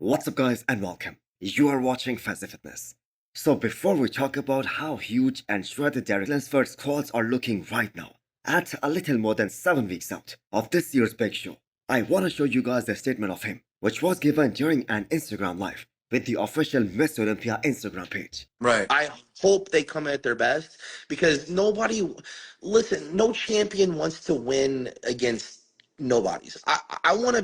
What's up guys and welcome. You are watching Fazi Fitness. So before we talk about how huge and shredded Derek Lunsford's quads are looking right now, at a little more than 7 weeks out of this year's big show, I want to show you guys the statement of him, which was given during an Instagram live with the official Mr Olympia Instagram page. Right. I hope they come at their best because no champion wants to win against nobodies. I want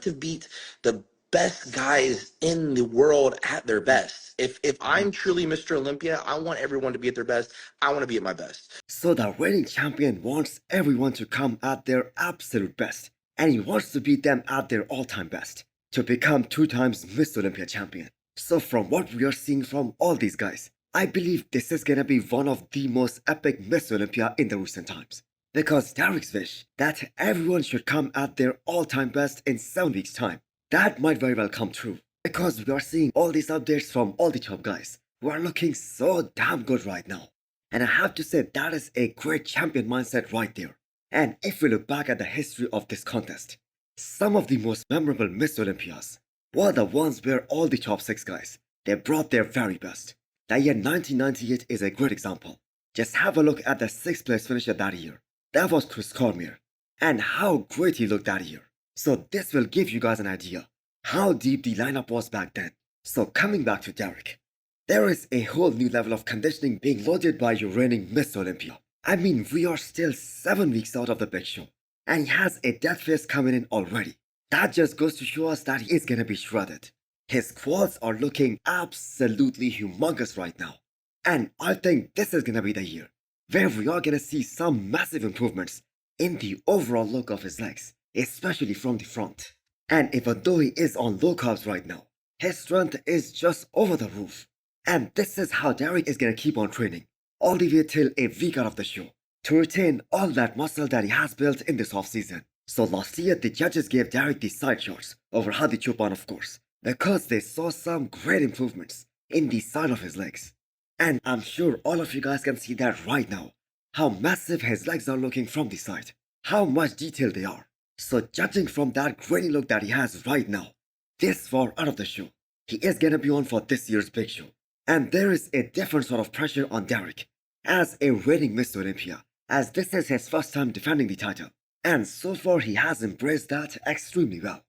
to beat the best guys in the world at their best. If I'm truly Mr. Olympia, I want everyone to be at their best. I want to be at my best. So the reigning champion wants everyone to come at their absolute best, and he wants to beat them at their all-time best to become 2 times Mr Olympia champion. So from what we are seeing from all these guys, I believe this is gonna be one of the most epic Mr Olympia in the recent times. Because Derek's wish that everyone should come at their all-time best in 7 weeks time, that might very well come true. Because we are seeing all these updates from all the top guys who are looking so damn good right now. And I have to say that is a great champion mindset right there. And if we look back at the history of this contest, some of the most memorable Miss Olympias were the ones where all the top 6 guys, they brought their very best. The year 1998 is a great example. Just have a look at the 6th place finisher that year. That was Chris Cormier. And how great he looked that year. So this will give you guys an idea how deep the lineup was back then. So coming back to Derek, there is a whole new level of conditioning being loaded by your reigning Miss Olympia. I mean, we are still 7 weeks out of the big show, and he has a death face coming in already. That just goes to show us that he is gonna be shredded. His quads are looking absolutely humongous right now. And I think this is gonna be the year where we are gonna see some massive improvements in the overall look of his legs, especially from the front. And even though he is on low carbs right now, his strength is just over the roof. And this is how Derek is gonna keep on training, all the way till a week out of the show, to retain all that muscle that he has built in this offseason. So last year, the judges gave Derek the side shots over Hadi Chupan, of course, because they saw some great improvements in the side of his legs. And I'm sure all of you guys can see that right now, how massive his legs are looking from the side, how much detail they are. So judging from that grainy look that he has right now, this far out of the show, he is gonna be on for this year's big show. And there is a different sort of pressure on Derek as a reigning Mr Olympia, as this is his first time defending the title. And so far he has embraced that extremely well.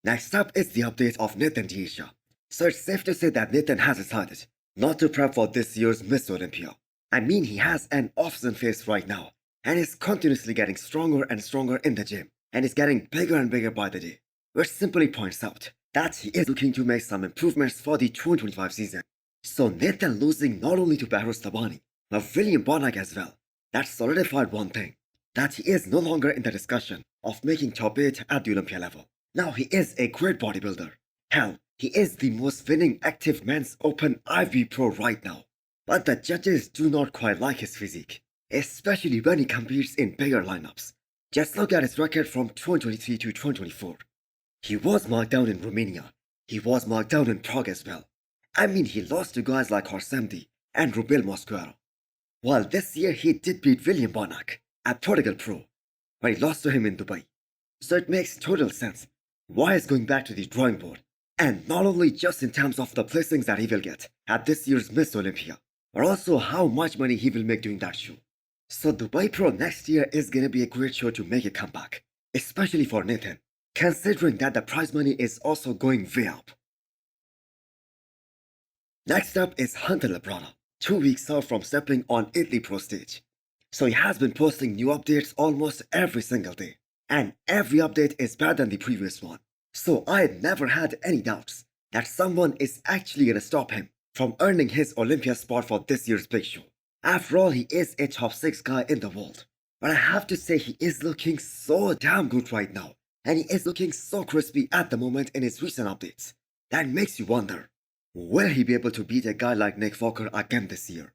Next up is the update of Nathan Deisha. So it's safe to say that Nathan has decided not to prep for this year's Mr Olympia. I mean, he has an off-season face right now and is continuously getting stronger and stronger in the gym and is getting bigger and bigger by the day, which simply points out that he is looking to make some improvements for the 2025 season. So Nathan losing not only to Behrouz Tabani, but William Bonac as well, that solidified one thing, that he is no longer in the discussion of making top 8 at the Olympia level. Now he is a great bodybuilder. Hell, he is the most winning active men's open IV pro right now. But the judges do not quite like his physique, especially when he competes in bigger lineups. Just look at his record from 2023 to 2024. He was marked down in Romania. He was marked down in Prague as well. I mean, he lost to guys like Horsemdi and Rubil Mosquera. While this year he did beat William Bonac, a Portugal pro, but he lost to him in Dubai. So it makes total sense why he's going back to the drawing board. And not only just in terms of the placings that he will get at this year's Miss Olympia, but also how much money he will make doing that show. So Dubai Pro next year is gonna be a great show to make a comeback, especially for Nathan, considering that the prize money is also going way up. Next up is Hunter Labrada, 2 weeks out from stepping on Italy Pro stage. So he has been posting new updates almost every single day, and every update is better than the previous one. So I had never had any doubts that someone is actually gonna stop him from earning his Olympia spot for this year's big show. After all, he is a top 6 guy in the world. But I have to say he is looking so damn good right now, and he is looking so crispy at the moment in his recent updates. That makes you wonder, will he be able to beat a guy like Nick Walker again this year?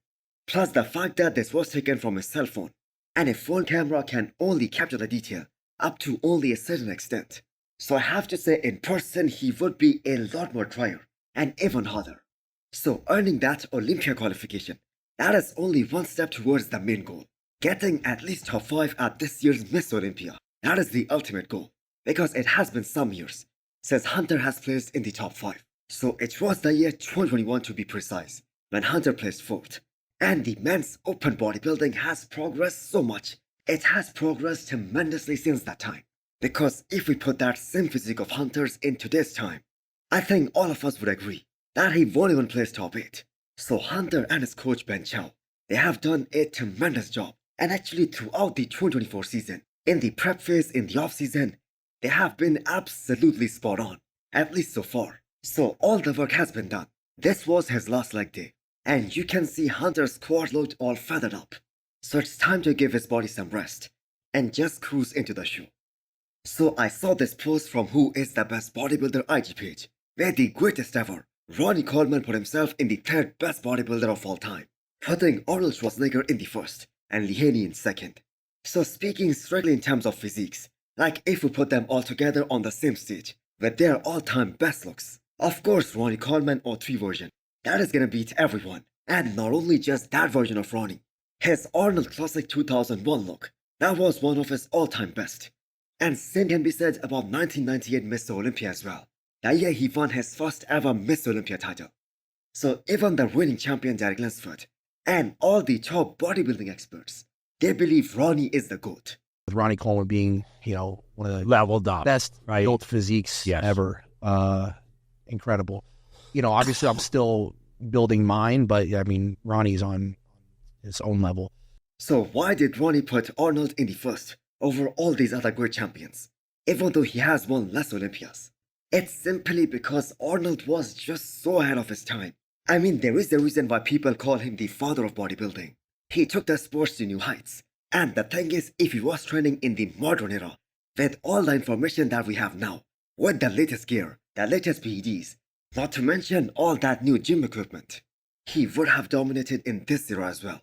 Plus the fact that this was taken from his cell phone, and a phone camera can only capture the detail up to only a certain extent. So I have to say in person he would be a lot more drier and even harder. So earning that Olympia qualification, that is only one step towards the main goal. Getting at least top 5 at this year's Miss Olympia. That is the ultimate goal, because it has been some years since Hunter has placed in the top 5. So it was the year 2021 to be precise, when Hunter placed 4th. And the men's open bodybuilding has progressed so much. It has progressed tremendously since that time. Because if we put that same physique of Hunter's in today's time, I think all of us would agree that he won't even place top 8. So Hunter and his coach Ben Chow, they have done a tremendous job. And actually throughout the 2024 season, in the prep phase, in the off season, they have been absolutely spot on, at least so far. So all the work has been done. This was his last leg day, and you can see Hunter's quad looked all feathered up. So it's time to give his body some rest, and just cruise into the show. So I saw this post from Who is the Best Bodybuilder IG page, where the greatest ever, Ronnie Coleman, put himself in the 3rd best bodybuilder of all time, putting Arnold Schwarzenegger in the 1st, and Lee Haney in 2nd. So speaking strictly in terms of physiques, like if we put them all together on the same stage, with their all-time best looks, of course Ronnie Coleman O3 version, that is gonna beat everyone. And not only just that version of Ronnie, his Arnold Classic 2001 look, that was one of his all-time best. And same can be said about 1998 Mr Olympia as well. That year he won his first ever Mr Olympia title. So even the reigning champion Derek Lunsford, and all the top bodybuilding experts, they believe Ronnie is the GOAT. With Ronnie Coleman being, one of the Leveled up. best right? built physiques Yes. ever. Incredible. Obviously I'm still building mine, but I mean, Ronnie's on his own level. So why did Ronnie put Arnold in the 1st over all these other great champions, even though he has won less Olympias? It's simply because Arnold was just so ahead of his time. I mean, there is a reason why people call him the father of bodybuilding. He took the sports to new heights. And the thing is, if he was training in the modern era, with all the information that we have now, with the latest gear, the latest PEDs, not to mention all that new gym equipment, he would have dominated in this era as well.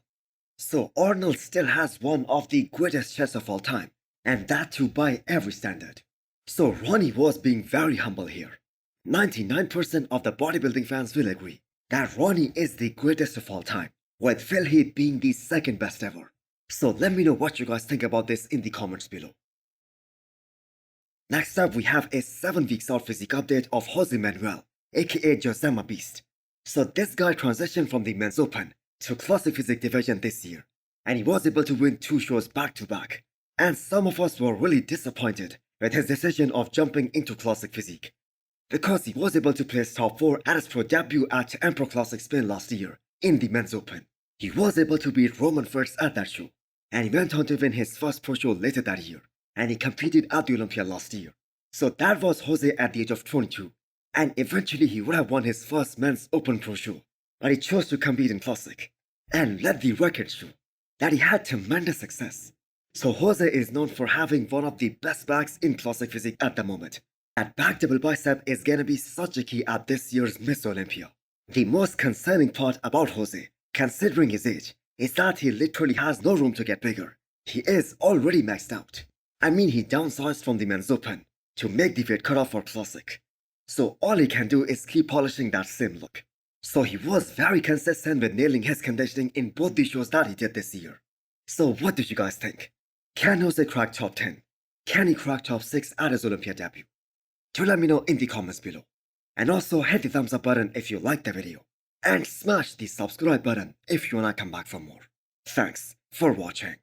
So Arnold still has one of the greatest chests of all time, and that too by every standard. So Ronnie was being very humble here. 99% of the bodybuilding fans will agree that Ronnie is the greatest of all time, with Phil Heath being the 2nd best ever. So let me know what you guys think about this in the comments below. Next up, we have a 7 weeks out physique update of Jose Manuel, aka Josema Beast. So this guy transitioned from the men's open to classic physique division this year, and he was able to win 2 shows back to back. And some of us were really disappointed with his decision of jumping into classic physique, because he was able to place top 4 at his pro debut at Emperor Classic Spain last year in the men's open. He was able to beat Roman Fritz at that show, and he went on to win his first pro show later that year, and he competed at the Olympia last year. So that was Jose at the age of 22, and eventually he would have won his first men's open pro show, but he chose to compete in classic, and let the record show that he had tremendous success. So Jose is known for having one of the best backs in classic physique at the moment. That back double bicep is gonna be such a key at this year's Miss Olympia. The most concerning part about Jose, considering his age, is that he literally has no room to get bigger. He is already maxed out. I mean, he downsized from the men's open to make the weight cutoff for classic. So all he can do is keep polishing that same look. So he was very consistent with nailing his conditioning in both the shows that he did this year. So what do you guys think? Can Jose crack top 10? Can he crack top 6 at his Olympia debut? Do let me know in the comments below. And also hit the thumbs up button if you liked the video. And smash the subscribe button if you wanna come back for more. Thanks for watching.